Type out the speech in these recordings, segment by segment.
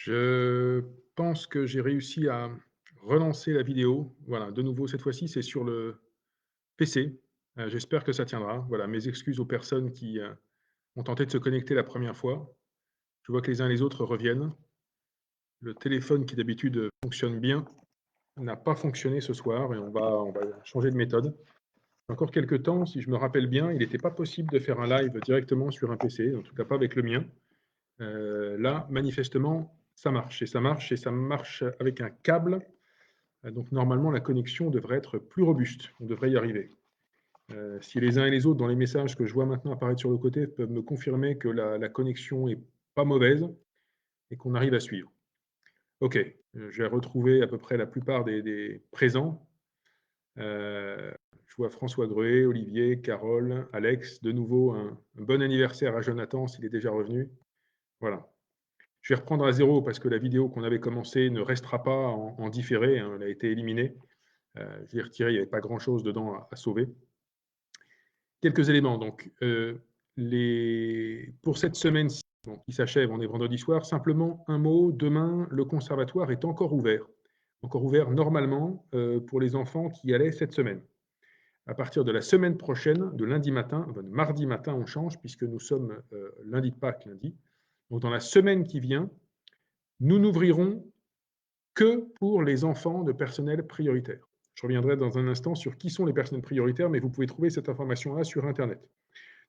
Je pense que j'ai réussi à relancer la vidéo. Voilà, de nouveau, cette fois-ci, c'est sur le PC. J'espère que ça tiendra. Voilà, mes excuses aux personnes qui, ont tenté de se connecter la première fois. Je vois que les uns et les autres reviennent. Le téléphone qui d'habitude, fonctionne bien, n'a pas fonctionné ce soir et on va changer de méthode. Encore quelques temps, si je me rappelle bien, il n'était pas possible de faire un live directement sur un PC, en tout cas pas avec le mien. Là, manifestement, ça marche avec un câble. Donc normalement, la connexion devrait être plus robuste. On devrait y arriver. Si les uns et les autres, dans les messages que je vois maintenant apparaître sur le côté, peuvent me confirmer que la connexion est pas mauvaise et qu'on arrive à suivre. OK, j'ai retrouvé à peu près la plupart des présents. Je vois François Gruet, Olivier, Carole, Alex. De nouveau, un bon anniversaire à Jonathan s'il est déjà revenu. Voilà. Je vais reprendre à zéro parce que la vidéo qu'on avait commencée ne restera pas en différé, hein, elle a été éliminée. Je l'ai retirée, il n'y avait pas grand-chose dedans à sauver. Quelques éléments donc, pour cette semaine-ci, qui s'achève, on est vendredi soir, simplement un mot, demain, le conservatoire est encore ouvert. Encore ouvert normalement, pour les enfants qui y allaient cette semaine. À partir de la semaine prochaine, de lundi matin, enfin de mardi matin, on change puisque nous sommes, lundi de Pâques, lundi. Donc dans la semaine qui vient, nous n'ouvrirons que pour les enfants de personnel prioritaire. Je reviendrai dans un instant sur qui sont les personnels prioritaires, mais vous pouvez trouver cette information-là sur internet.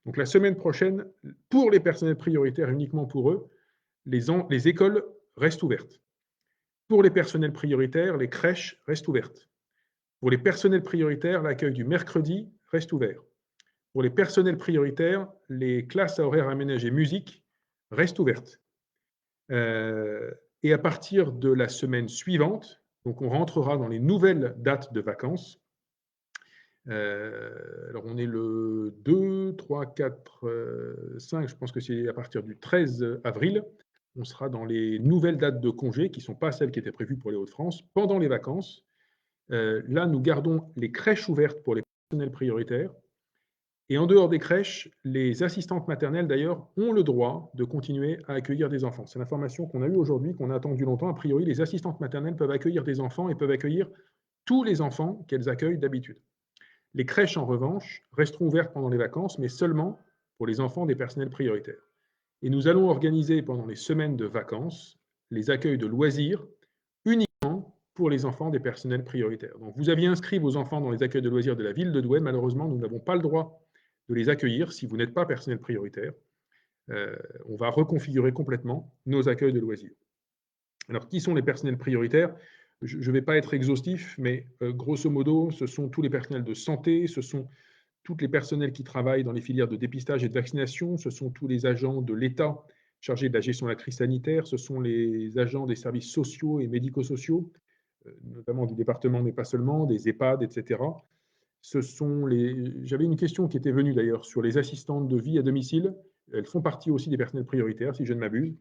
Donc la semaine prochaine, pour les personnels prioritaires, uniquement pour eux, les écoles restent ouvertes. Pour les personnels prioritaires, les crèches restent ouvertes. Pour les personnels prioritaires, l'accueil du mercredi reste ouvert. Pour les personnels prioritaires, les classes à horaires aménagés musique restent ouvertes. Et à partir de la semaine suivante, donc on rentrera dans les nouvelles dates de vacances. Alors on est le 2, 3, 4, 5, je pense que c'est à partir du 13 avril. On sera dans les nouvelles dates de congés, qui ne sont pas celles qui étaient prévues pour les Hauts-de-France, pendant les vacances. Là, nous gardons les crèches ouvertes pour les personnels prioritaires. Et en dehors des crèches, les assistantes maternelles, d'ailleurs, ont le droit de continuer à accueillir des enfants. C'est l'information qu'on a eue aujourd'hui, qu'on a attendue longtemps. A priori, les assistantes maternelles peuvent accueillir des enfants et peuvent accueillir tous les enfants qu'elles accueillent d'habitude. Les crèches, en revanche, resteront ouvertes pendant les vacances, mais seulement pour les enfants des personnels prioritaires. Et nous allons organiser pendant les semaines de vacances les accueils de loisirs uniquement pour les enfants des personnels prioritaires. Donc vous aviez inscrit vos enfants dans les accueils de loisirs de la ville de Douai. Malheureusement, nous n'avons pas le droit de les accueillir si vous n'êtes pas personnel prioritaire. On va reconfigurer complètement nos accueils de loisirs. Alors, qui sont les personnels prioritaires? Je ne vais pas être exhaustif, mais grosso modo, ce sont tous les personnels de santé, ce sont tous les personnels qui travaillent dans les filières de dépistage et de vaccination, ce sont tous les agents de l'État chargés de la gestion de la crise sanitaire, ce sont les agents des services sociaux et médico-sociaux, notamment du département, mais pas seulement, des EHPAD, etc. J'avais une question qui était venue d'ailleurs sur les assistantes de vie à domicile. Elles font partie aussi des personnels prioritaires, si je ne m'abuse.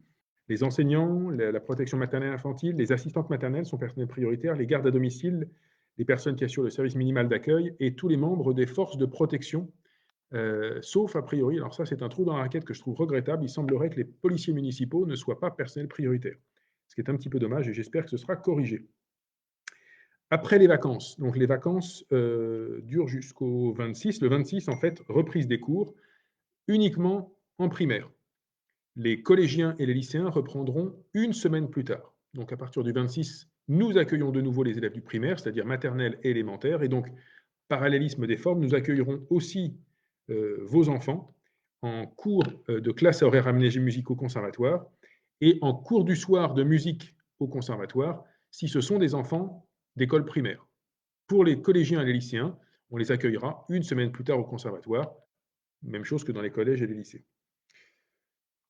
Les enseignants, la protection maternelle infantile, les assistantes maternelles sont personnels prioritaires, les gardes à domicile, les personnes qui assurent le service minimal d'accueil et tous les membres des forces de protection, sauf a priori, alors ça c'est un trou dans la raquette que je trouve regrettable, il semblerait que les policiers municipaux ne soient pas personnels prioritaires, ce qui est un petit peu dommage et j'espère que ce sera corrigé. Après les vacances, donc les vacances durent jusqu'au 26. Le 26, en fait, reprise des cours uniquement en primaire. Les collégiens et les lycéens reprendront une semaine plus tard. Donc à partir du 26, nous accueillons de nouveau les élèves du primaire, c'est-à-dire maternelle et élémentaire. Et donc, parallélisme des formes, nous accueillerons aussi vos enfants en cours de classe à horaires aménagés musique au conservatoire et en cours du soir de musique au conservatoire, si ce sont des enfants d'école primaire. Pour les collégiens et les lycéens, on les accueillera une semaine plus tard au conservatoire, même chose que dans les collèges et les lycées.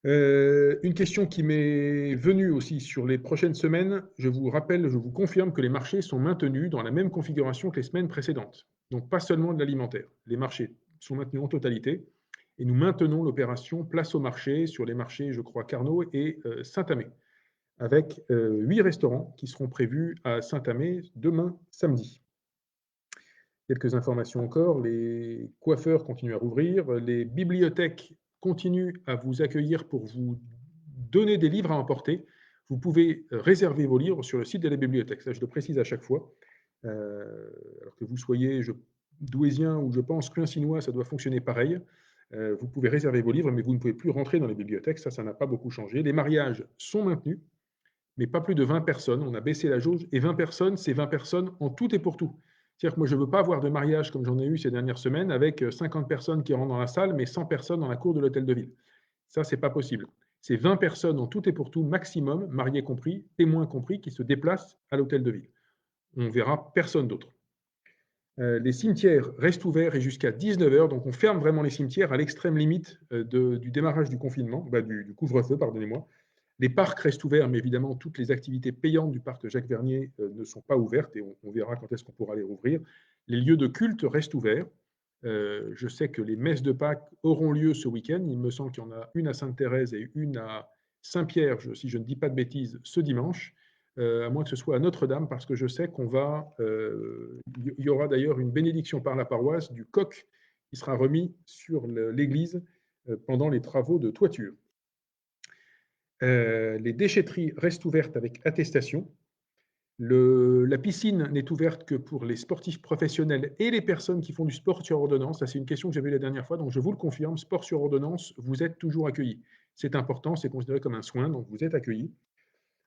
Une question qui m'est venue aussi sur les prochaines semaines. Je vous rappelle, je vous confirme que les marchés sont maintenus dans la même configuration que les semaines précédentes. Donc pas seulement de l'alimentaire. Les marchés sont maintenus en totalité et nous maintenons l'opération Place au marché sur les marchés, je crois, Carnot et Saint-Amé, avec 8 restaurants qui seront prévus à Saint-Amé demain samedi. Quelques informations encore, les coiffeurs continuent à rouvrir, les bibliothèques continuent à vous accueillir pour vous donner des livres à emporter. vous pouvez réserver vos livres sur le site de la bibliothèque. Ça, je le précise à chaque fois. Alors que vous soyez douaisien ou je pense clunsinois, ça doit fonctionner pareil. Vous pouvez réserver vos livres, mais vous ne pouvez plus rentrer dans les bibliothèques. Ça n'a pas beaucoup changé. Les mariages sont maintenus, mais pas plus de 20 personnes. On a baissé la jauge. Et 20 personnes, c'est 20 personnes en tout et pour tout. C'est-à-dire que moi, je ne veux pas avoir de mariage comme j'en ai eu ces dernières semaines avec 50 personnes qui rentrent dans la salle, mais 100 personnes dans la cour de l'hôtel de ville. Ça, ce n'est pas possible. C'est 20 personnes en tout et pour tout maximum, mariés compris, témoins compris, qui se déplacent à l'hôtel de ville. On ne verra personne d'autre. Les cimetières restent ouverts et jusqu'à 19h, donc on ferme vraiment les cimetières à l'extrême limite du démarrage du confinement, du couvre-feu, pardonnez-moi. Les parcs restent ouverts, mais évidemment, toutes les activités payantes du parc Jacques Vernier ne sont pas ouvertes et on verra quand est-ce qu'on pourra les rouvrir. Les lieux de culte restent ouverts. Je sais que les messes de Pâques auront lieu ce week-end. Il me semble qu'il y en a une à Sainte-Thérèse et une à Saint-Pierre, si je ne dis pas de bêtises, ce dimanche, à moins que ce soit à Notre-Dame, parce que je sais qu'on va... il y aura d'ailleurs une bénédiction par la paroisse du coq qui sera remis sur l'église pendant les travaux de toiture. Les déchetteries restent ouvertes avec attestation. La piscine n'est ouverte que pour les sportifs professionnels et les personnes qui font du sport sur ordonnance. Ça, c'est une question que j'avais eue la dernière fois, donc je vous le confirme, sport sur ordonnance, vous êtes toujours accueillis. C'est important, c'est considéré comme un soin, donc vous êtes accueillis.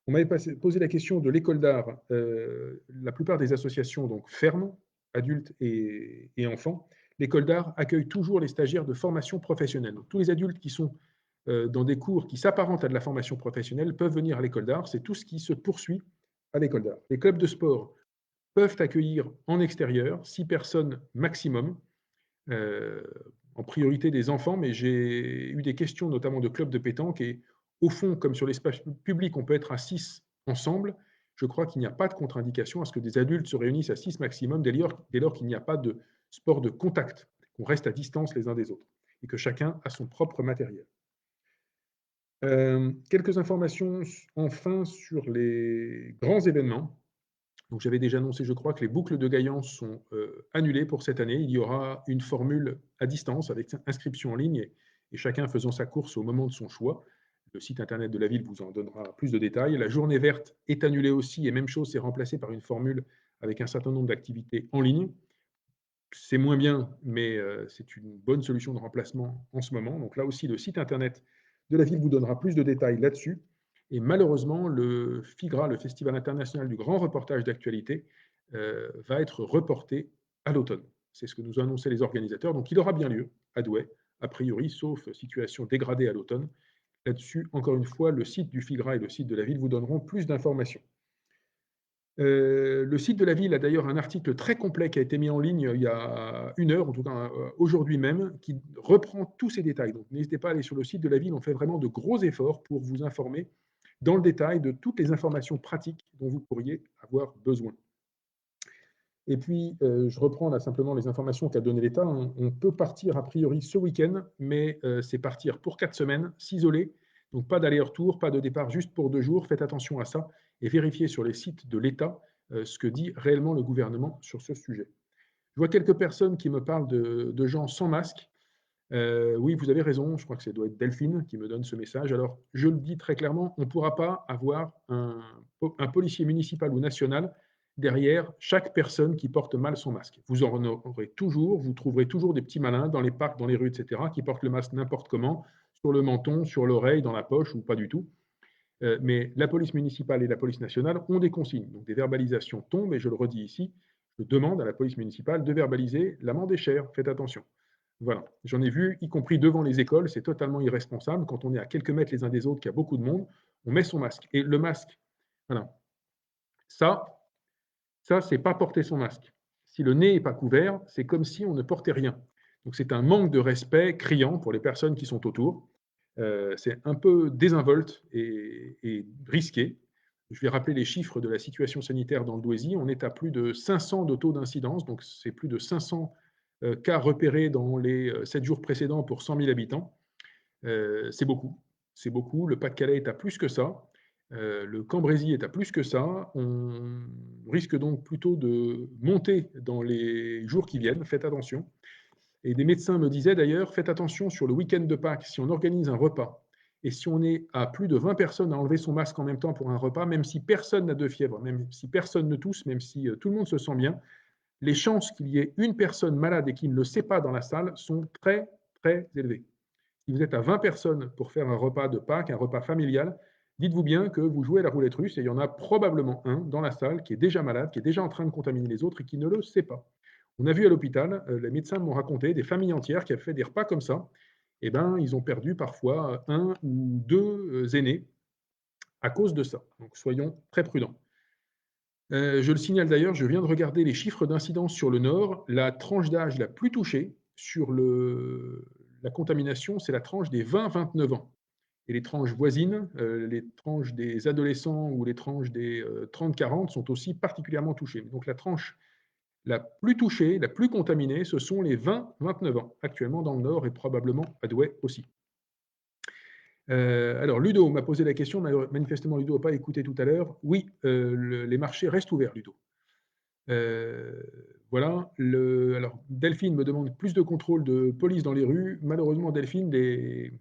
On m'avait posé la question de l'école d'art. La plupart des associations donc, ferment, adultes et enfants. L'école d'art accueille toujours les stagiaires de formation professionnelle. Donc, tous les adultes qui sont dans des cours qui s'apparentent à de la formation professionnelle peuvent venir à l'école d'art. C'est tout ce qui se poursuit à l'école d'art. Les clubs de sport peuvent accueillir en extérieur 6 personnes maximum, en priorité des enfants, mais j'ai eu des questions notamment de clubs de pétanque et au fond, comme sur l'espace public, on peut être à 6 ensemble. Je crois qu'il n'y a pas de contre-indication à ce que des adultes se réunissent à 6 maximum dès lors qu'il n'y a pas de sport de contact, qu'on reste à distance les uns des autres et que chacun a son propre matériel. Quelques informations enfin sur les grands événements. Donc j'avais déjà annoncé, je crois, que les boucles de Gaillance sont annulées pour cette année. Il y aura une formule à distance avec inscription en ligne et chacun faisant sa course au moment de son choix. Le site internet de la ville vous en donnera plus de détails. La journée verte est annulée aussi et même chose, c'est remplacé par une formule avec un certain nombre d'activités en ligne. C'est moins bien, mais c'est une bonne solution de remplacement en ce moment. Donc là aussi, le site internet de la ville vous donnera plus de détails là-dessus. Et malheureusement, le FIGRA, le Festival international du grand reportage d'actualité, va être reporté à l'automne. C'est ce que nous ont annoncé les organisateurs. Donc il aura bien lieu à Douai, a priori, sauf situation dégradée à l'automne. Là-dessus, encore une fois, le site du FIGRA et le site de la ville vous donneront plus d'informations. Le site de la ville a d'ailleurs un article très complet qui a été mis en ligne il y a 1 heure, en tout cas aujourd'hui même, qui reprend tous ces détails. Donc n'hésitez pas à aller sur le site de la ville, on fait vraiment de gros efforts pour vous informer dans le détail de toutes les informations pratiques dont vous pourriez avoir besoin. Et puis, je reprends là simplement les informations qu'a donné l'État. On peut partir a priori ce week-end, mais c'est partir pour 4 semaines, s'isoler. Donc pas d'aller-retour, pas de départ juste pour 2 jours. Faites attention à ça et vérifiez sur les sites de l'État ce que dit réellement le gouvernement sur ce sujet. Je vois quelques personnes qui me parlent de gens sans masque. Oui, vous avez raison, je crois que ça doit être Delphine qui me donne ce message. Alors, je le dis très clairement, on ne pourra pas avoir un policier municipal ou national derrière chaque personne qui porte mal son masque. Vous en aurez toujours, vous trouverez toujours des petits malins dans les parcs, dans les rues, etc., qui portent le masque n'importe comment, sur le menton, sur l'oreille, dans la poche ou pas du tout. Mais la police municipale et la police nationale ont des consignes. Donc des verbalisations tombent, et je le redis ici, je demande à la police municipale de verbaliser l'amende est chère, faites attention. Voilà, j'en ai vu, y compris devant les écoles, c'est totalement irresponsable. Quand on est à quelques mètres les uns des autres, qu'il y a beaucoup de monde, on met son masque. Et le masque, voilà, ça c'est pas porter son masque. Si le nez n'est pas couvert, c'est comme si on ne portait rien. Donc c'est un manque de respect criant pour les personnes qui sont autour. C'est un peu désinvolte et risqué. Je vais rappeler les chiffres de la situation sanitaire dans le Douaisis. On est à plus de 500 de taux d'incidence, donc c'est plus de 500 cas repérés dans les 7 jours précédents pour 100 000 habitants. C'est beaucoup. C'est beaucoup. Le Pas-de-Calais est à plus que ça. Le Cambrésis est à plus que ça. On risque donc plutôt de monter dans les jours qui viennent. Faites attention. Et des médecins me disaient d'ailleurs, faites attention sur le week-end de Pâques, si on organise un repas Et si on est à plus de 20 personnes à enlever son masque en même temps pour un repas, même si personne n'a de fièvre, même si personne ne tousse, même si tout le monde se sent bien, les chances qu'il y ait une personne malade et qui ne le sait pas dans la salle sont très, très élevées. Si vous êtes à 20 personnes pour faire un repas de Pâques, un repas familial, dites-vous bien que vous jouez à la roulette russe et il y en a probablement un dans la salle qui est déjà malade, qui est déjà en train de contaminer les autres et qui ne le sait pas. On a vu à l'hôpital, les médecins m'ont raconté des familles entières qui avaient fait des repas comme ça. Eh ben, ils ont perdu parfois un ou deux aînés à cause de ça. Donc soyons très prudents. Je le signale d'ailleurs, je viens de regarder les chiffres d'incidence sur le Nord. La tranche d'âge la plus touchée sur la contamination, c'est la tranche des 20-29 ans. Et les tranches voisines, les tranches des adolescents ou les tranches des 30-40 sont aussi particulièrement touchées. Donc la tranche la plus touchée, la plus contaminée, ce sont les 20-29 ans, actuellement dans le Nord et probablement à Douai aussi. Alors Ludo m'a posé la question, manifestement Ludo n'a pas écouté tout à l'heure. Oui, les marchés restent ouverts, Ludo. Voilà. Alors Delphine me demande plus de contrôle de police dans les rues. Malheureusement, Delphine, les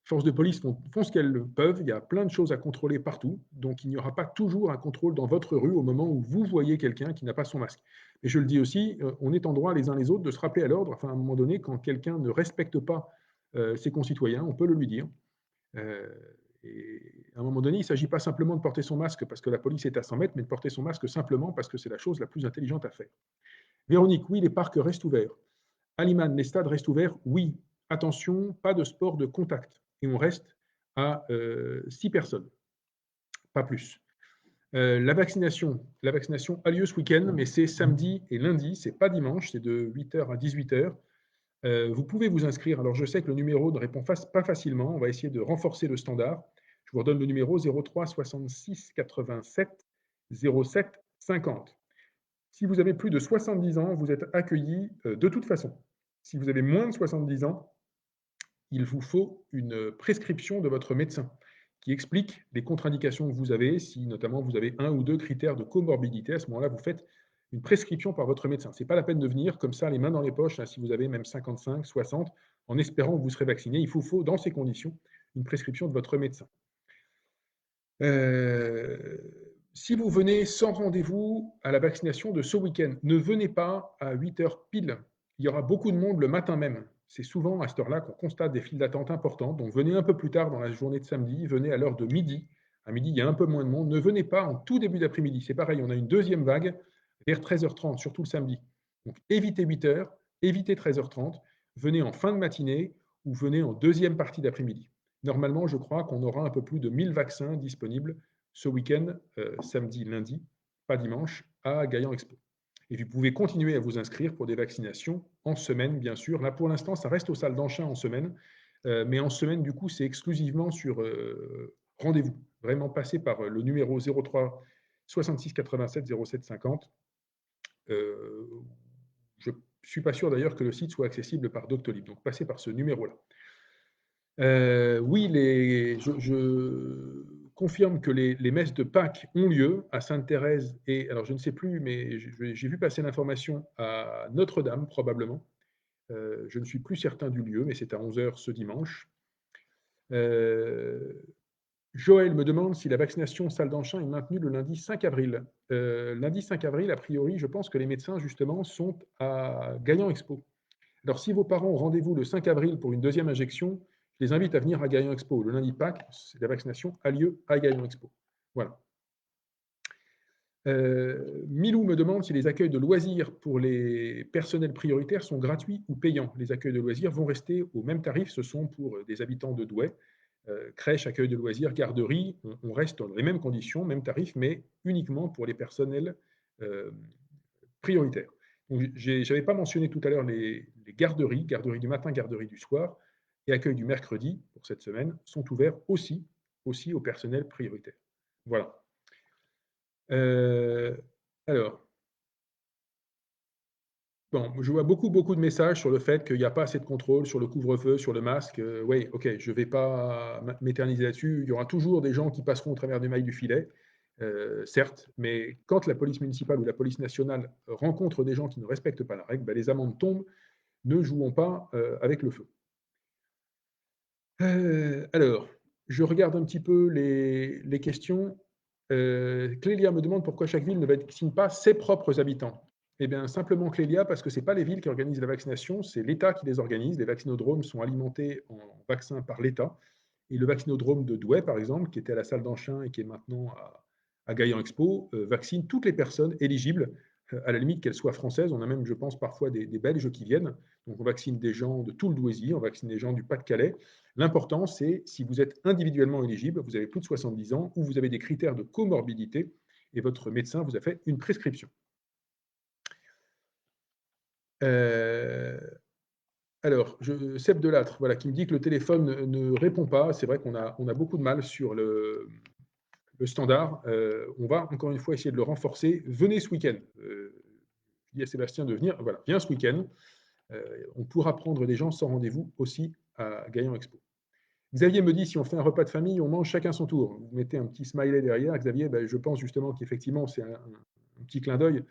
forces de police font ce qu'elles peuvent. Il y a plein de choses à contrôler partout. Donc, il n'y aura pas toujours un contrôle dans votre rue au moment où vous voyez quelqu'un qui n'a pas son masque. Et je le dis aussi, on est en droit les uns les autres de se rappeler à l'ordre. Enfin, à un moment donné, quand quelqu'un ne respecte pas ses concitoyens, on peut le lui dire. Et à un moment donné, il ne s'agit pas simplement de porter son masque parce que la police est à 100 mètres, mais de porter son masque simplement parce que c'est la chose la plus intelligente à faire. Véronique, oui, les parcs restent ouverts. Aliman, les stades restent ouverts. Oui, attention, pas de sport de contact. Et on reste à 6 personnes, pas plus. La vaccination a lieu ce week-end, mais c'est samedi et lundi, c'est pas dimanche, c'est de 8h à 18h. Vous pouvez vous inscrire. Alors, je sais que le numéro ne répond pas facilement. On va essayer de renforcer le standard. Je vous redonne le numéro 03 66 87 07 50. Si vous avez plus de 70 ans, vous êtes accueilli de toute façon. Si vous avez moins de 70 ans, il vous faut une prescription de votre médecin qui explique les contre-indications que vous avez, si notamment vous avez un ou deux critères de comorbidité. À ce moment-là, vous faites une prescription par votre médecin. Ce n'est pas la peine de venir comme ça, les mains dans les poches, hein, si vous avez même 55, 60, en espérant que vous serez vacciné. Il vous faut, dans ces conditions, une prescription de votre médecin. Si vous venez sans rendez-vous à la vaccination de ce week-end, ne venez pas à 8 heures pile. Il y aura beaucoup de monde le matin même. C'est souvent à cette heure-là qu'on constate des files d'attente importantes. Donc venez un peu plus tard dans la journée de samedi, venez à l'heure de midi. À midi, il y a un peu moins de monde. Ne venez pas en tout début d'après-midi. C'est pareil, on a une deuxième vague vers 13h30, surtout le samedi. Donc évitez 8 heures, évitez 13h30. Venez en fin de matinée ou venez en deuxième partie d'après-midi. Normalement, je crois qu'on aura un peu plus de 1000 vaccins disponibles ce week-end, samedi, lundi, pas dimanche, à Gaillan Expo. Et vous pouvez continuer à vous inscrire pour des vaccinations en semaine, bien sûr. Là, pour l'instant, ça reste aux salles d'Anchin en semaine. Mais en semaine, du coup, c'est exclusivement sur rendez-vous. Vraiment, passez par le numéro 03 66 87 07 50. Je ne suis pas sûr d'ailleurs que le site soit accessible par Doctolib. Donc, passez par ce numéro-là. Oui, je confirme que les messes de Pâques ont lieu à Sainte-Thérèse et alors je ne sais plus, mais j'ai vu passer l'information à Notre-Dame probablement. Je ne suis plus certain du lieu, mais c'est à 11h ce dimanche. Joël me demande si la vaccination salle d'Anchin est maintenue le lundi 5 avril. Lundi 5 avril, a priori, je pense que les médecins, justement, sont à Gaillan Expo. Alors, si vos parents ont rendez-vous le 5 avril pour une deuxième injection, je les invite à venir à Gaillan Expo. Le lundi de Pâques, la vaccination a lieu à Gaillan Expo. Voilà. Milou me demande si les accueils de loisirs pour les personnels prioritaires sont gratuits ou payants. Les accueils de loisirs vont rester au même tarif. Ce sont pour des habitants de Douai. Crèche, accueil de loisirs, garderie, on reste dans les mêmes conditions, même tarif, mais uniquement pour les personnels prioritaires. Je n'avais pas mentionné tout à l'heure les garderies, garderie du matin, garderie du soir, et accueil du mercredi, pour cette semaine, sont ouverts aussi au personnel prioritaire. Voilà. Alors, bon, je vois beaucoup de messages sur le fait qu'il n'y a pas assez de contrôle sur le couvre-feu, sur le masque. Oui, ok, je ne vais pas m'éterniser là-dessus. Il y aura toujours des gens qui passeront au travers des mailles du filet, certes, mais quand la police municipale ou la police nationale rencontre des gens qui ne respectent pas la règle, ben, les amendes tombent. Ne jouons pas avec le feu. Alors, Je regarde un petit peu les questions. Clélia me demande pourquoi chaque ville ne vaccine pas ses propres habitants. Eh bien, simplement, Clélia, parce que ce n'est pas les villes qui organisent la vaccination, c'est l'État qui les organise. Les vaccinodromes sont alimentés en vaccins par l'État. Et le vaccinodrome de Douai, par exemple, qui était à la salle d'Anchin et qui est maintenant à Gaillan Expo, vaccine toutes les personnes éligibles, à la limite qu'elles soient françaises. On a même, je pense, parfois des Belges qui viennent. Donc, on vaccine des gens de tout le Douaisis, on vaccine des gens du Pas-de-Calais. L'important, c'est si vous êtes individuellement éligible, vous avez plus de 70 ans ou vous avez des critères de comorbidité et votre médecin vous a fait une prescription. Alors, Seb Delattre, voilà, qui me dit que le téléphone ne répond pas. C'est vrai qu'on a beaucoup de mal sur le standard. On va encore une fois essayer de le renforcer. Venez ce week-end. Je dis à Sébastien de venir. Voilà, viens ce week-end. On pourra prendre des gens sans rendez-vous aussi à Gaillan Expo. Xavier me dit, si on fait un repas de famille, on mange chacun son tour. Vous mettez un petit smiley derrière. Xavier, ben, je pense justement qu'effectivement, c'est un petit clin d'œil.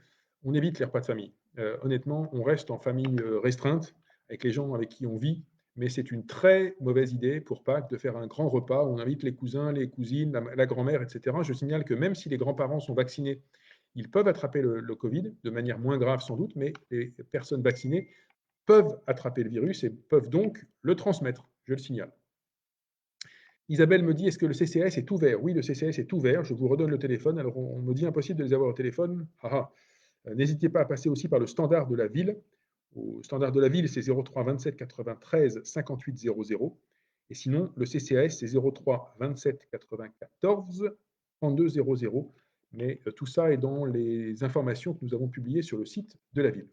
On évite les repas de famille. Honnêtement, on reste en famille restreinte, avec les gens avec qui on vit, mais c'est une très mauvaise idée pour Pâques de faire un grand repas. On invite les cousins, les cousines, la grand-mère, etc. Je signale que même si les grands-parents sont vaccinés, ils peuvent attraper le Covid, de manière moins grave sans doute, mais les personnes vaccinées peuvent attraper le virus et peuvent donc le transmettre, je le signale. Isabelle me dit, est-ce que le CCAS est ouvert? Oui, le CCAS est ouvert. Je vous redonne le téléphone. Alors, on me dit impossible de les avoir au téléphone. N'hésitez pas à passer aussi par le standard de la ville. Au standard de la ville, c'est 03 27 93 58 00. Et sinon, le CCAS, c'est 03 27 94 32 00. Mais tout ça est dans les informations que nous avons publiées sur le site de la ville.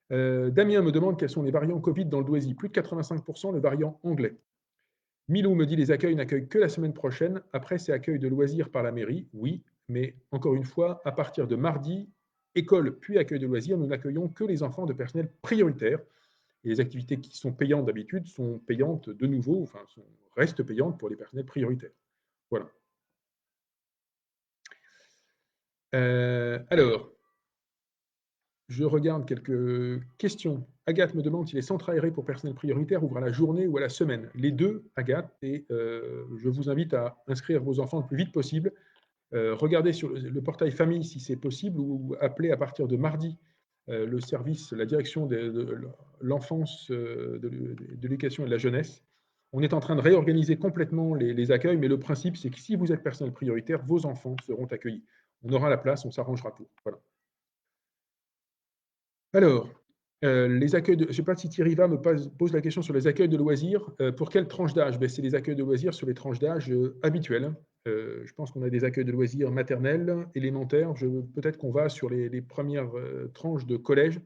Damien me demande quels sont les variants Covid dans le Douaisis. Plus de 85% le variant anglais. Milou me dit les accueils n'accueillent que la semaine prochaine. Après, c'est accueil de loisirs par la mairie. Oui, mais encore une fois, à partir de mardi, école puis accueil de loisirs, nous n'accueillons que les enfants de personnel prioritaire. Et les activités qui sont payantes d'habitude sont payantes de nouveau, enfin, restent payantes pour les personnels prioritaires. Voilà. Alors, je regarde quelques questions. Agathe me demande si les centres aérés pour personnel prioritaire ouvrent à la journée ou à la semaine. Les deux, Agathe, et je vous invite à inscrire vos enfants le plus vite possible. Regardez sur le portail famille si c'est possible ou appelez à partir de mardi le service, la direction de l'enfance, de l'éducation et de la jeunesse. On est en train de réorganiser complètement les accueils, mais le principe, c'est que si vous êtes personnel prioritaire, vos enfants seront accueillis. On aura la place, on s'arrangera pour. Voilà. Alors, les accueils de, je ne sais pas si Thierry va me pose la question sur les accueils de loisirs. Pour quelle tranche d'âge? C'est les accueils de loisirs sur les tranches d'âge habituelles. Je pense qu'on a des accueils de loisirs maternels, élémentaires. Peut-être qu'on va sur les premières tranches de collège.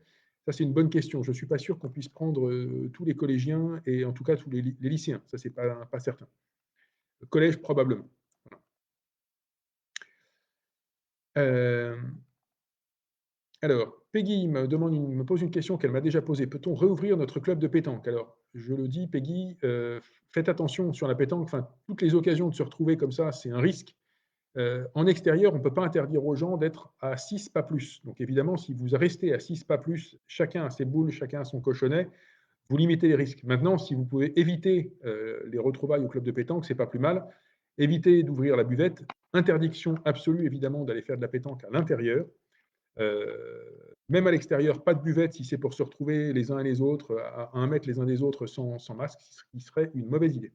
Ça, c'est une bonne question. Je ne suis pas sûr qu'on puisse prendre tous les collégiens et en tout cas tous les lycéens. Ça, ce n'est pas certain. Collège, probablement. Voilà. Alors, Peggy me pose une question qu'elle m'a déjà posée. Peut-on réouvrir notre club de pétanque? Alors, je le dis, Peggy, faites attention sur la pétanque. Enfin, toutes les occasions de se retrouver comme ça, c'est un risque. En extérieur, on ne peut pas interdire aux gens d'être à 6 pas plus. Donc, évidemment, si vous restez à 6 pas plus, chacun a ses boules, chacun a son cochonnet, vous limitez les risques. Maintenant, si vous pouvez éviter les retrouvailles au club de pétanque, c'est pas plus mal. Évitez d'ouvrir la buvette. Interdiction absolue, évidemment, d'aller faire de la pétanque à l'intérieur. Même à l'extérieur, pas de buvette si c'est pour se retrouver les uns et les autres à 1 mètre les uns des autres sans masque, ce qui serait une mauvaise idée.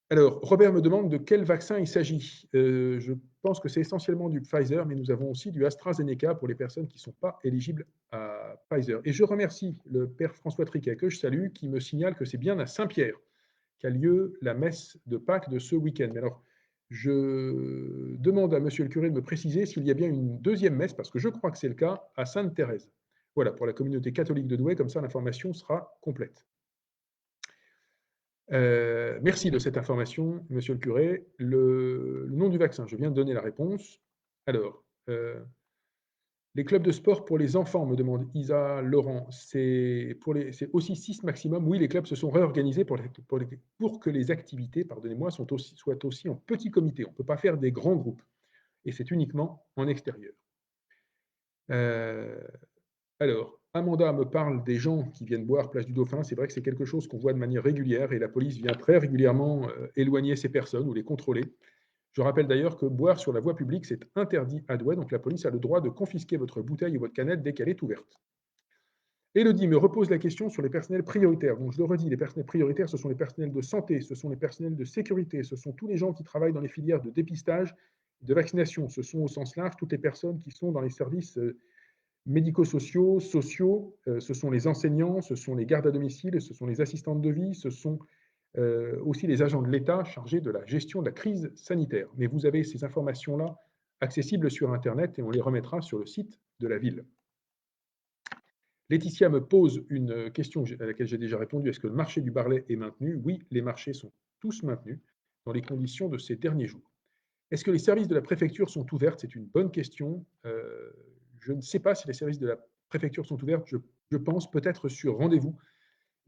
Alors, Robert me demande de quel vaccin il s'agit. Je pense que c'est essentiellement du Pfizer, mais nous avons aussi du AstraZeneca pour les personnes qui ne sont pas éligibles à Pfizer. Et je remercie le père François Triquet, que je salue, qui me signale que c'est bien à Saint-Pierre qu'a lieu la messe de Pâques de ce week-end. Mais alors, je demande à monsieur le curé de me préciser s'il y a bien une deuxième messe, parce que je crois que c'est le cas, à Sainte-Thérèse. Voilà, pour la communauté catholique de Douai, comme ça l'information sera complète. Merci de cette information, monsieur le curé. Le nom du vaccin, je viens de donner la réponse. Alors, les clubs de sport pour les enfants, me demande Isa Laurent, c'est aussi 6 maximum. Oui, les clubs se sont réorganisés pour que les activités, pardonnez-moi, soient aussi en petits comités. On ne peut pas faire des grands groupes. Et c'est uniquement en extérieur. Alors, Amanda me parle des gens qui viennent boire place du Dauphin. C'est vrai que c'est quelque chose qu'on voit de manière régulière et la police vient très régulièrement éloigner ces personnes ou les contrôler. Je rappelle d'ailleurs que boire sur la voie publique, c'est interdit à Douai, donc la police a le droit de confisquer votre bouteille ou votre canette dès qu'elle est ouverte. Élodie me repose la question sur les personnels prioritaires. Donc je le redis, les personnels prioritaires, ce sont les personnels de santé, ce sont les personnels de sécurité, ce sont tous les gens qui travaillent dans les filières de dépistage, de vaccination. Ce sont au sens large toutes les personnes qui sont dans les services médico-sociaux, sociaux, ce sont les enseignants, ce sont les gardes à domicile, ce sont les assistantes de vie, ce sont aussi les agents de l'État chargés de la gestion de la crise sanitaire. Mais vous avez ces informations-là accessibles sur Internet et on les remettra sur le site de la ville. Laetitia me pose une question à laquelle j'ai déjà répondu. Est-ce que le marché du Barlet est maintenu? Oui, les marchés sont tous maintenus dans les conditions de ces derniers jours. Est-ce que les services de la préfecture sont ouverts? C'est une bonne question. Je ne sais pas si les services de la préfecture sont ouverts. Je pense peut-être sur rendez-vous.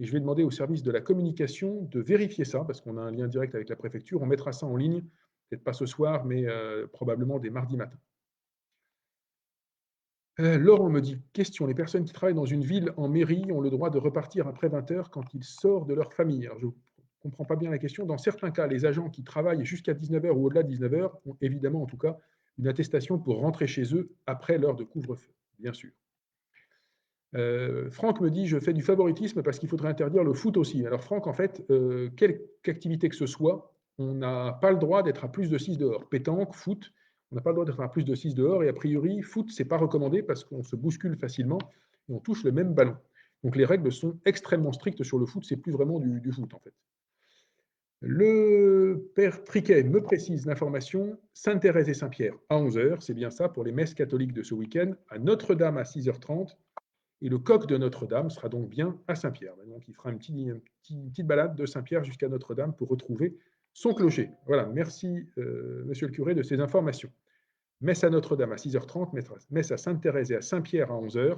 Et je vais demander au service de la communication de vérifier ça, parce qu'on a un lien direct avec la préfecture. On mettra ça en ligne, peut-être pas ce soir, mais probablement dès mardi matin. Laurent me dit, question, les personnes qui travaillent dans une ville en mairie ont le droit de repartir après 20 heures quand ils sortent de leur famille. Alors, je ne comprends pas bien la question. Dans certains cas, les agents qui travaillent jusqu'à 19 heures ou au-delà de 19 heures ont évidemment, en tout cas, une attestation pour rentrer chez eux après l'heure de couvre-feu, bien sûr. Franck me dit, je fais du favoritisme parce qu'il faudrait interdire le foot aussi. Alors Franck, en fait, quelque activité que ce soit, on n'a pas le droit d'être à plus de 6 dehors. Pétanque, foot, on n'a pas le droit d'être à plus de 6 dehors. Et a priori, foot, c'est pas recommandé parce qu'on se bouscule facilement et on touche le même ballon. Donc les règles sont extrêmement strictes sur le foot. C'est plus vraiment du foot, en fait. Le père Triquet me précise l'information, Sainte-Thérèse et Saint-Pierre à 11 heures, c'est bien ça pour les messes catholiques de ce week-end, à Notre-Dame à 6h30, et le coq de Notre-Dame sera donc bien à Saint-Pierre. Donc il fera une petite balade de Saint-Pierre jusqu'à Notre-Dame pour retrouver son clocher. Voilà, merci monsieur le curé de ces informations. Messe à Notre-Dame à 6h30, messe à Sainte-Thérèse et à Saint-Pierre à 11h,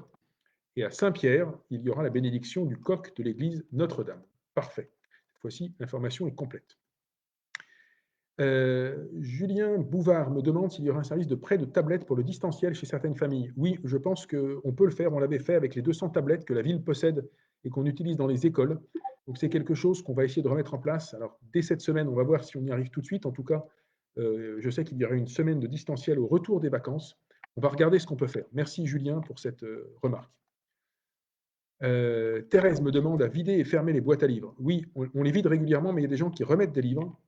et à Saint-Pierre, il y aura la bénédiction du coq de l'église Notre-Dame. Parfait. Cette fois-ci, l'information est complète. Julien Bouvard me demande s'il y aura un service de prêt de tablettes pour le distanciel chez certaines familles. Oui, je pense qu'on peut le faire. On l'avait fait avec les 200 tablettes que la ville possède et qu'on utilise dans les écoles. Donc c'est quelque chose qu'on va essayer de remettre en place. Alors dès cette semaine, on va voir si on y arrive tout de suite. En tout cas, je sais qu'il y aura une semaine de distanciel au retour des vacances. On va regarder ce qu'on peut faire. Merci Julien pour cette remarque. Thérèse me demande à vider et fermer les boîtes à livres. Oui, on les vide régulièrement, mais il y a des gens qui remettent des livres.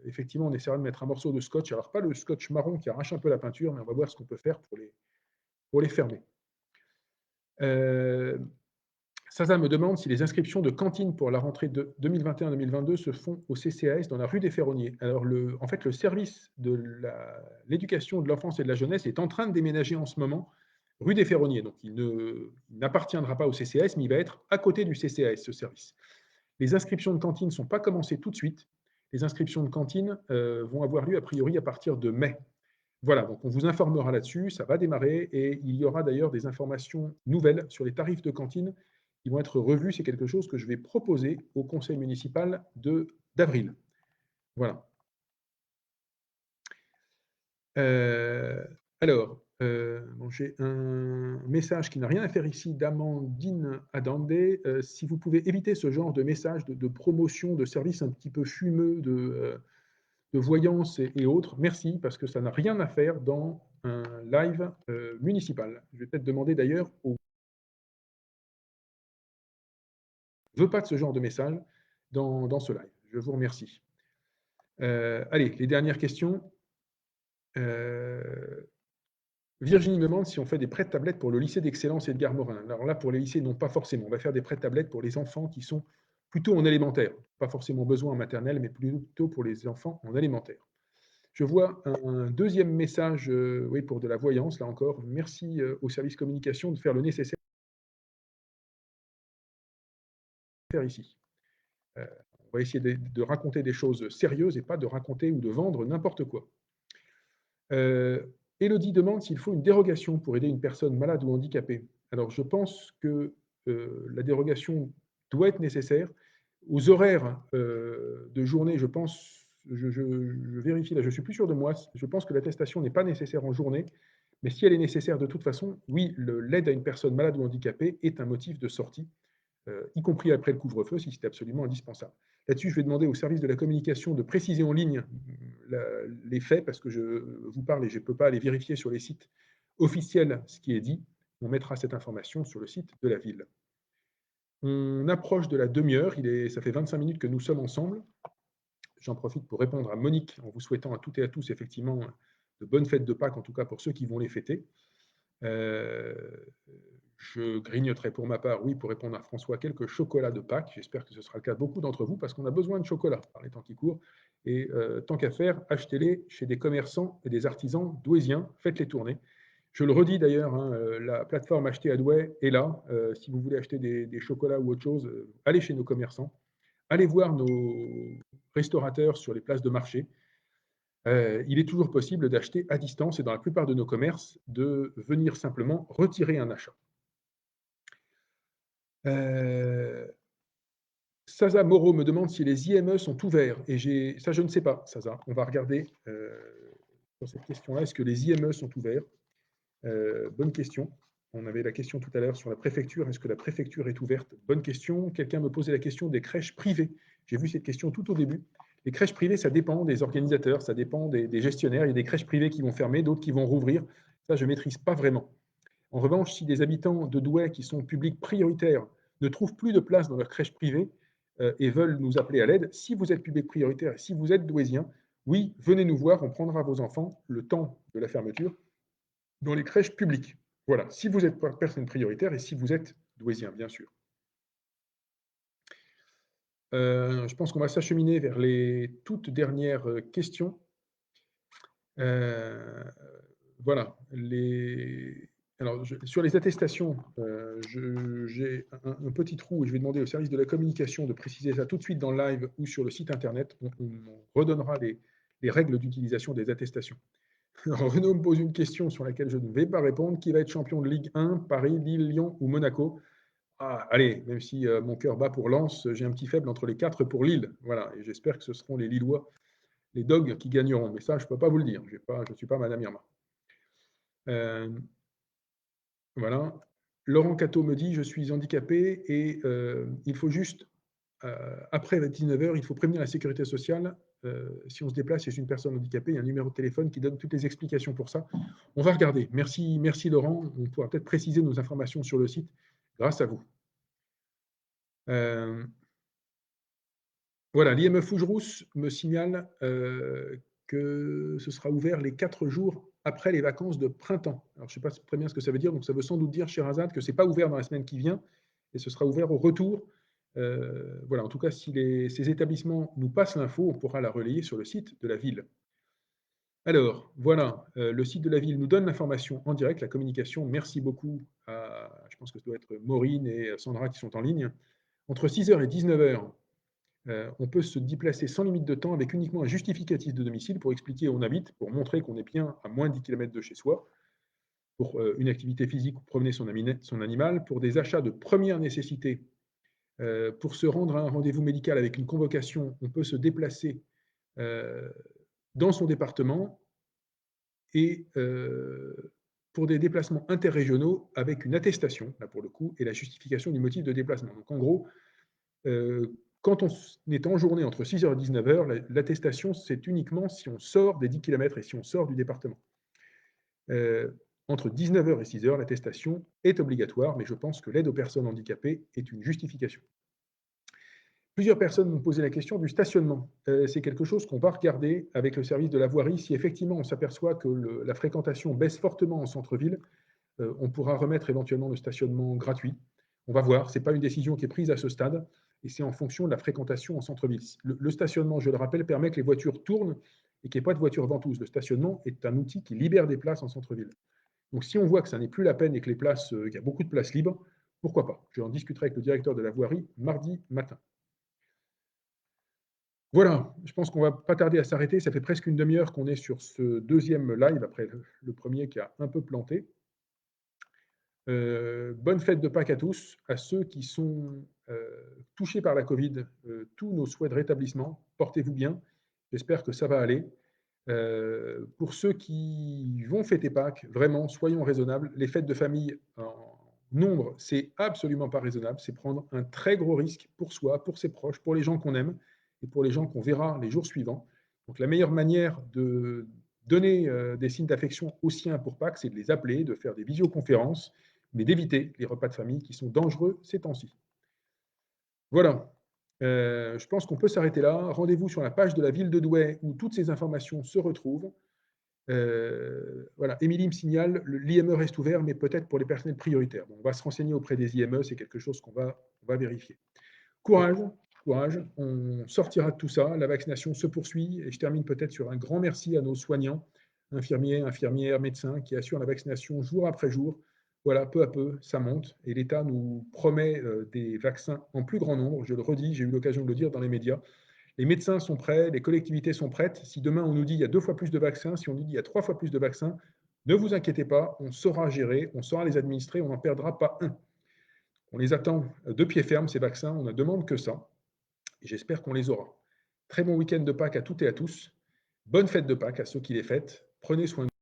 Effectivement, on essaiera de mettre un morceau de scotch. Alors, pas le scotch marron qui arrache un peu la peinture, mais on va voir ce qu'on peut faire pour les fermer. Saza me demande si les inscriptions de cantine pour la rentrée de 2021-2022 se font au CCAS dans la rue des Ferronniers. Alors, en fait, le service de l'éducation de l'enfance et de la jeunesse est en train de déménager en ce moment rue des Ferronniers. Donc, il n'appartiendra pas au CCAS, mais il va être à côté du CCAS, ce service. Les inscriptions de cantine ne sont pas commencées tout de suite. Les inscriptions de cantine vont avoir lieu a priori à partir de mai. Voilà, donc on vous informera là-dessus, ça va démarrer et il y aura d'ailleurs des informations nouvelles sur les tarifs de cantine qui vont être revus. C'est quelque chose que je vais proposer au conseil municipal d'avril. Voilà. Alors, j'ai un message qui n'a rien à faire ici d'Amandine Adande. Si vous pouvez éviter ce genre de message de promotion de services un petit peu fumeux, de voyance et autres, merci, parce que ça n'a rien à faire dans un live municipal. Je vais peut-être demander d'ailleurs ne veut pas de ce genre de message dans ce live. Je vous remercie. Allez, les dernières questions. Virginie me demande si on fait des prêts de tablettes pour le lycée d'excellence Edgar Morin. Alors là, pour les lycées, non, pas forcément. On va faire des prêts de tablettes pour les enfants qui sont plutôt en élémentaire. Pas forcément besoin en maternelle, mais plutôt pour les enfants en élémentaire. Je vois un deuxième message oui, pour de la voyance, là encore. Merci au service communication de faire le nécessaire ici. On va essayer de raconter des choses sérieuses et pas de raconter ou de vendre n'importe quoi. Élodie demande s'il faut une dérogation pour aider une personne malade ou handicapée. Alors, je pense que la dérogation doit être nécessaire. Aux horaires de journée, je pense, je vérifie là, je ne suis plus sûr de moi, je pense que l'attestation n'est pas nécessaire en journée, Mais si elle est nécessaire de toute façon, oui, l'aide à une personne malade ou handicapée est un motif de sortie, y compris après le couvre-feu, si c'est absolument indispensable. Là-dessus, je vais demander au service de la communication de préciser en ligne les faits, parce que je vous parle et je ne peux pas aller vérifier sur les sites officiels ce qui est dit. On mettra cette information sur le site de la ville. On approche de la demi-heure, ça fait 25 minutes que nous sommes ensemble. J'en profite pour répondre à Monique en vous souhaitant à toutes et à tous effectivement de bonnes fêtes de Pâques, en tout cas pour ceux qui vont les fêter. Euh, je grignoterai pour ma part, oui, pour répondre à François, quelques chocolats de Pâques. J'espère que ce sera le cas de beaucoup d'entre vous parce qu'on a besoin de chocolat par les temps qui courent. Et tant qu'à faire, achetez-les chez des commerçants et des artisans douaisiens. Faites-les tourner. Je le redis d'ailleurs, hein, la plateforme Acheter à Douai est là. Si vous voulez acheter des chocolats ou autre chose, allez chez nos commerçants. Allez voir nos restaurateurs sur les places de marché. Il est toujours possible d'acheter à distance et dans la plupart de nos commerces, de venir simplement retirer un achat. Saza Moreau me demande si les IME sont ouverts. Et ça, je ne sais pas, Saza. On va regarder sur cette question-là. Est-ce que les IME sont ouverts? Bonne question. On avait la question tout à l'heure sur la préfecture. Est-ce que la préfecture est ouverte? Bonne question. Quelqu'un me posait la question des crèches privées. J'ai vu cette question tout au début. Les crèches privées, ça dépend des organisateurs, ça dépend des gestionnaires. Il y a des crèches privées qui vont fermer, d'autres qui vont rouvrir. Ça, je ne maîtrise pas vraiment. En revanche, si des habitants de Douai qui sont publics prioritaires ne trouvent plus de place dans leur crèche privée et veulent nous appeler à l'aide, si vous êtes public prioritaire et si vous êtes douaisien, oui, venez nous voir, on prendra vos enfants le temps de la fermeture dans les crèches publiques. Voilà, si vous êtes personne prioritaire et si vous êtes douaisien, bien sûr. Je pense qu'on va s'acheminer vers les toutes dernières questions. Voilà. Alors, sur les attestations, j'ai un petit trou et je vais demander au service de la communication de préciser ça tout de suite dans le live ou sur le site internet. On redonnera les règles d'utilisation des attestations. Alors, Renaud me pose une question sur laquelle je ne vais pas répondre. Qui va être champion de Ligue 1, Paris, Lille, Lyon ou Monaco? Ah, allez, même si mon cœur bat pour Lens, j'ai un petit faible entre les 4 pour Lille. Voilà, et j'espère que ce seront les Lillois, les Dogs, qui gagneront. Mais ça, je ne peux pas vous le dire. Je ne suis pas Madame Irma. Voilà. Laurent Cato me dit, je suis handicapé et il faut juste, après 19h, il faut prévenir la sécurité sociale. Si on se déplace chez une personne handicapée, il y a un numéro de téléphone qui donne toutes les explications pour ça. On va regarder. Merci, merci Laurent. On pourra peut-être préciser nos informations sur le site grâce à vous. Voilà, l'IME Fougerousse me signale que ce sera ouvert les 4 jours après les vacances de printemps. Alors, je ne sais pas très bien ce que ça veut dire, donc ça veut sans doute dire, Sherazade, que ce n'est pas ouvert dans la semaine qui vient, et ce sera ouvert au retour. Voilà, en tout cas, si ces établissements nous passent l'info, on pourra la relayer sur le site de la ville. Alors, voilà, le site de la ville nous donne l'information en direct, la communication. Merci beaucoup à, je pense que ça doit être Maureen et Sandra qui sont en ligne. Entre 6h et 19h, on peut se déplacer sans limite de temps avec uniquement un justificatif de domicile pour expliquer où on habite, pour montrer qu'on est bien à moins de 10 km de chez soi, pour une activité physique ou promener son animal, pour des achats de première nécessité. Pour se rendre à un rendez-vous médical avec une convocation, on peut se déplacer dans son département et pour des déplacements interrégionaux avec une attestation, là pour le coup, et la justification du motif de déplacement. Donc en gros, quand on est en journée entre 6h et 19h, l'attestation, c'est uniquement si on sort des 10 km et si on sort du département. Entre 19h et 6h, l'attestation est obligatoire, mais je pense que l'aide aux personnes handicapées est une justification. Plusieurs personnes m'ont posé la question du stationnement. C'est quelque chose qu'on va regarder avec le service de la voirie. Si effectivement on s'aperçoit que la fréquentation baisse fortement en centre-ville, on pourra remettre éventuellement le stationnement gratuit. On va voir, ce n'est pas une décision qui est prise à ce stade, et c'est en fonction de la fréquentation en centre-ville. Le stationnement, je le rappelle, permet que les voitures tournent et qu'il n'y ait pas de voitures ventouses. Le stationnement est un outil qui libère des places en centre-ville. Donc si on voit que ça n'est plus la peine et que qu'il y a beaucoup de places libres, pourquoi pas? Je en discuterai avec le directeur de la voirie mardi matin. Voilà, je pense qu'on ne va pas tarder à s'arrêter. Ça fait presque une demi-heure qu'on est sur ce deuxième live, après le premier qui a un peu planté. Bonne fête de Pâques à tous, à ceux qui sont touchés par la Covid. Tous nos souhaits de rétablissement. Portez-vous bien. J'espère que ça va aller. Pour ceux qui vont fêter Pâques, vraiment, soyons raisonnables. Les fêtes de famille en nombre, c'est absolument pas raisonnable. C'est prendre un très gros risque pour soi, pour ses proches, pour les gens qu'on aime et pour les gens qu'on verra les jours suivants. Donc la meilleure manière de donner des signes d'affection aux siens pour Pâques, c'est de les appeler, de faire des visioconférences, mais d'éviter les repas de famille qui sont dangereux ces temps-ci. Voilà. Je pense qu'on peut s'arrêter là. Rendez-vous sur la page de la ville de Douai où toutes ces informations se retrouvent. Voilà, Émilie me signale, l'IME reste ouvert, mais peut-être pour les personnels prioritaires. Donc, on va se renseigner auprès des IME, c'est quelque chose on va vérifier. Courage, courage, on sortira de tout ça, la vaccination se poursuit, et je termine peut-être sur un grand merci à nos soignants, infirmiers, infirmières, médecins, qui assurent la vaccination jour après jour. Voilà, peu à peu, ça monte, et l'État nous promet des vaccins en plus grand nombre. Je le redis, j'ai eu l'occasion de le dire dans les médias. Les médecins sont prêts, les collectivités sont prêtes. Si demain on nous dit il y a 2 fois plus de vaccins, si on nous dit il y a 3 fois plus de vaccins, ne vous inquiétez pas, on saura gérer, on saura les administrer, on n'en perdra pas un. On les attend de pied ferme, ces vaccins, on ne demande que ça. Et j'espère qu'on les aura. Très bon week-end de Pâques à toutes et à tous. Bonne fête de Pâques à ceux qui les fêtent. Prenez soin de vous.